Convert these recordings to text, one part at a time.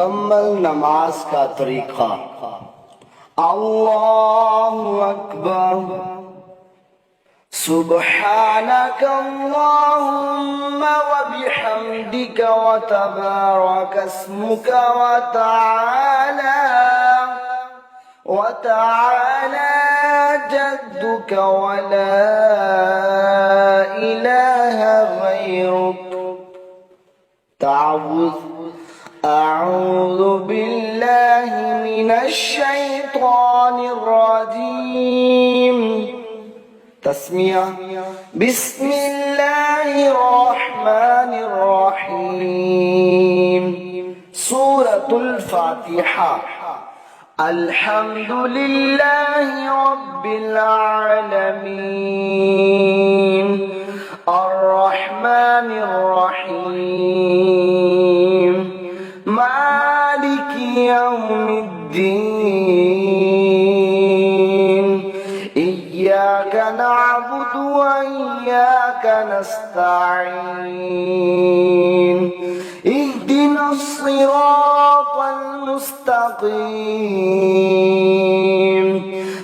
मुकम्मल नमाज का तरीका। अल्लाहु अकबर। सुब्हानक अल्लाहुम्मा व बिहम्दिका व तबारक अस्मुका व तआला जद्दुका व ला इलाहा गैरुक। أعوذ بالله من الشيطان الرجيم। تسمية بسم الله الرحمن الرحيم। سورة الفاتحة الحمد لله رب العالمين الرحمن الرحيم مالك يوم الدين إياك نعبد وإياك نستعين اهدنا الصراط المستقيم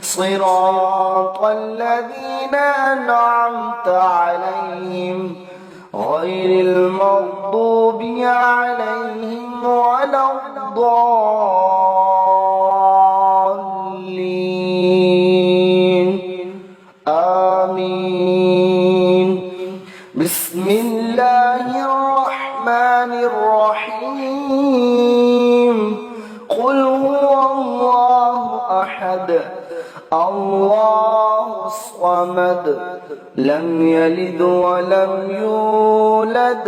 صراط الذين أنعمت عليهم غير المغضوب عليهم ولا الضالين آمين। بسم الله الرحمن الرحيم قل هو الله أحد الله الصمد لم يلد ولم يولد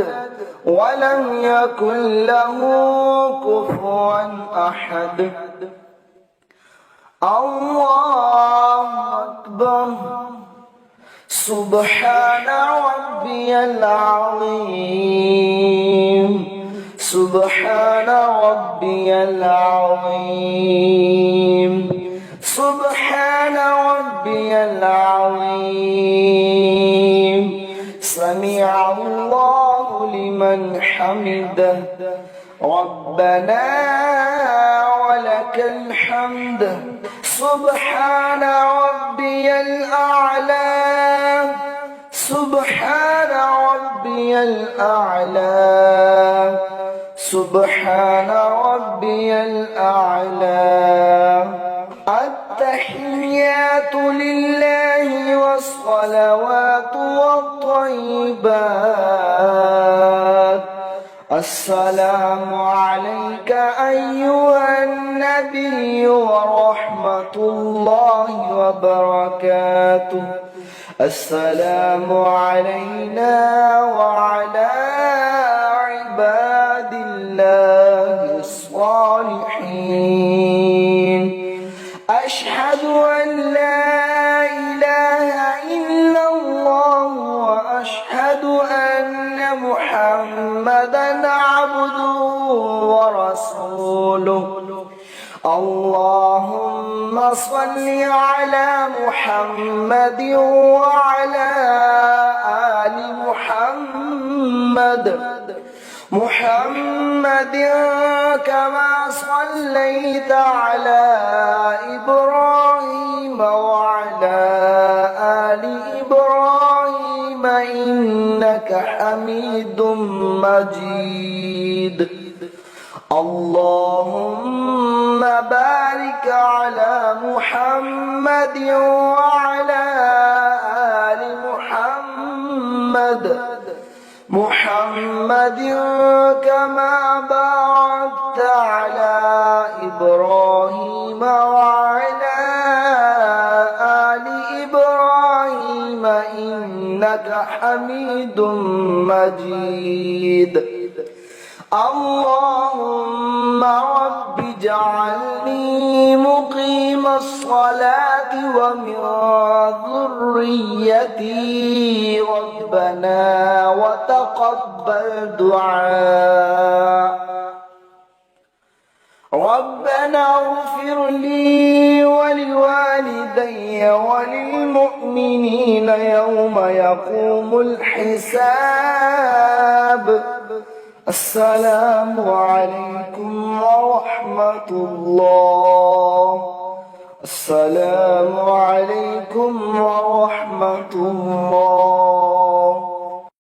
ولم يكن له كفوا أحد الله أكبر سبحان ربي العظيم سبحان ربي العظيم سبحان ربي العظيم سمع الله لمن حمده ربنا ولك الحمد سبحان ربي الأعلى سبحان ربي الأعلى سبحان ربي الأعلى التحيات لله والصلوات والطيبات السلام عليك أيها النبي ورحمة الله وبركاته السلام علينا وعلى عباد الله الصالحين أشهد أن لا إله إلا الله وأشهد أن محمدا عبده ورسوله اللهم صل على محمد وعلى آل محمد كما صليت على إبراهيم وعلى آل إبراهيم إنك حميد مجيد اللهم بارك على محمد وعلى آل محمد كما باركت على إبراهيم وعلى آل إبراهيم إنك حميد مجيد اللهم رب اجعلني مقيم الصلاة ومن ذريتي ربنا وتقبل دعاء ربنا اغفر لي ولوالدي وللمؤمنين يوم يقوم الحساب السلام عليكم ورحمة الله. السلام عليكم ورحمة الله.